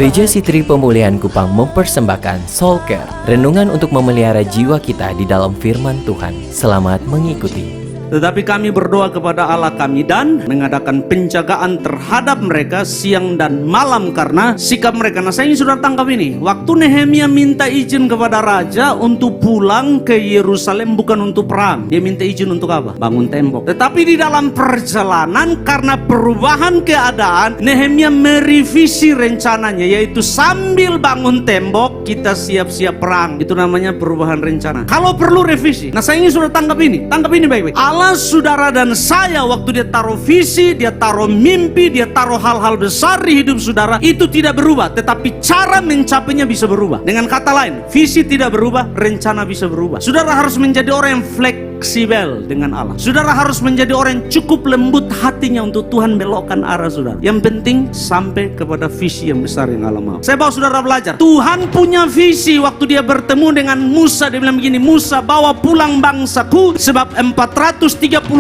Gereja Sitri Pemulihan Kupang mempersembahkan Soul Care, renungan untuk memelihara jiwa kita di dalam firman Tuhan. Selamat mengikuti. Tetapi kami berdoa kepada Allah kami dan mengadakan penjagaan terhadap mereka siang dan malam karena sikap mereka. Nah, saya ini sudah tangkap ini. Waktu Nehemia minta izin kepada raja untuk pulang ke Yerusalem bukan untuk perang. Dia minta izin untuk apa? Bangun tembok. Tetapi di dalam perjalanan karena perubahan keadaan, Nehemia merevisi rencananya, yaitu sambil bangun tembok kita siap-siap perang. Itu namanya perubahan rencana. Kalau perlu revisi. Nah, saya ini sudah tangkap ini. Tangkap ini baik-baik. Allah, saudara dan saya, waktu dia taruh visi, dia taruh mimpi, dia taruh hal-hal besar di hidup saudara, itu tidak berubah, tetapi cara mencapainya bisa berubah. Dengan kata lain, visi tidak berubah, rencana bisa berubah. Saudara harus menjadi orang yang fleksibel dengan Allah. Saudara harus menjadi orang yang cukup lembut hatinya untuk Tuhan belokkan arah saudara. Yang penting sampai kepada visi yang besar yang Allah mau. Saya bawa saudara belajar. Tuhan punya visi waktu dia bertemu dengan Musa. Dia bilang begini, Musa, bawa pulang bangsaku, sebab 430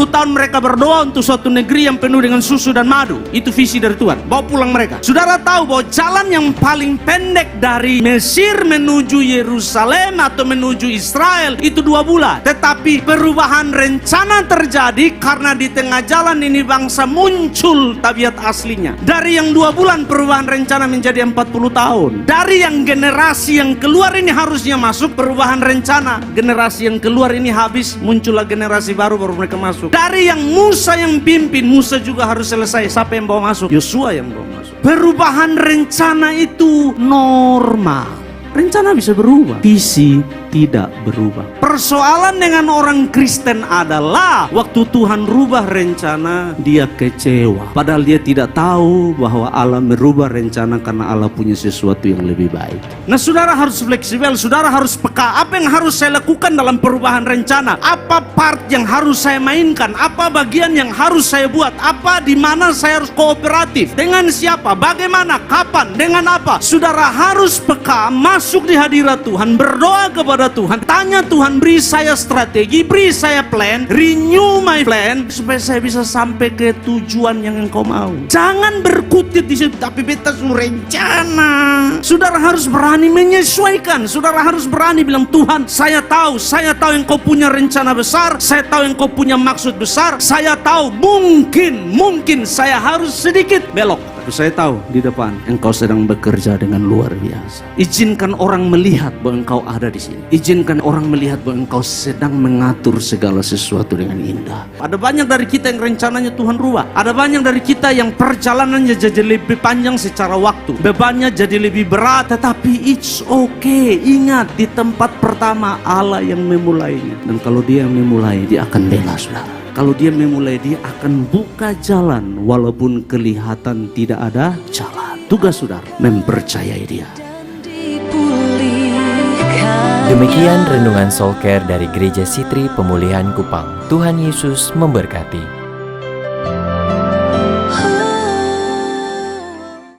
tahun mereka berdoa untuk suatu negeri yang penuh dengan susu dan madu. Itu visi dari Tuhan. Bawa pulang mereka. Saudara tahu bahwa jalan yang paling pendek dari Mesir menuju Yerusalem atau menuju Israel itu 2 bulan. Tetapi perubahan rencana terjadi karena di tengah jalan ini bangsa muncul tabiat aslinya. Dari yang 2 bulan perubahan rencana menjadi 40 tahun. Dari yang generasi yang keluar ini harusnya masuk perubahan rencana, generasi yang keluar ini habis, muncullah generasi baru mereka masuk. Dari yang Musa yang pimpin, Musa juga harus selesai. Siapa yang bawa masuk? Yosua yang bawa masuk. Perubahan rencana itu normal. Rencana bisa berubah, visi tidak berubah. Persoalan dengan orang Kristen adalah waktu Tuhan rubah rencana, dia kecewa. Padahal dia tidak tahu bahwa Allah merubah rencana karena Allah punya sesuatu yang lebih baik. Nah, saudara harus fleksibel, saudara harus peka. Apa yang harus saya lakukan dalam perubahan rencana? Apa part yang harus saya mainkan? Apa bagian yang harus saya buat? Apa di mana saya harus kooperatif? Dengan siapa? Bagaimana? Kapan? Dengan apa? Saudara harus peka, masuk di hadirat Tuhan, berdoa kepada Tuhan, tanya Tuhan, beri saya strategi, beri saya plan, renew my plan, supaya saya bisa sampai ke tujuan yang engkau mau. Jangan berkutit di situ, tapi beta suruh rencana. Saudara harus berani menyesuaikan. Saudara harus berani bilang, Tuhan, saya tahu engkau punya rencana besar, saya tahu engkau punya maksud besar, saya tahu mungkin saya harus sedikit belok. Tapi saya tahu di depan engkau sedang bekerja dengan luar biasa. Izinkan orang melihat bahwa engkau ada di sini. Izinkan orang melihat bahwa engkau sedang mengatur segala sesuatu dengan indah. Ada banyak dari kita yang rencananya Tuhan rubah. Ada banyak dari kita yang perjalanannya jadi lebih panjang secara waktu. Bebannya jadi lebih berat, tetapi it's okay. Ingat, di tempat pertama Allah yang memulainya. Dan kalau dia yang memulai, dia akan bela saudara. Kalau dia memulai, dia akan buka jalan walaupun kelihatan tidak ada jalan. Tugas saudara mempercayai dia. Demikian renungan Soul Care dari Gereja Sitri Pemulihan Kupang. Tuhan Yesus memberkati.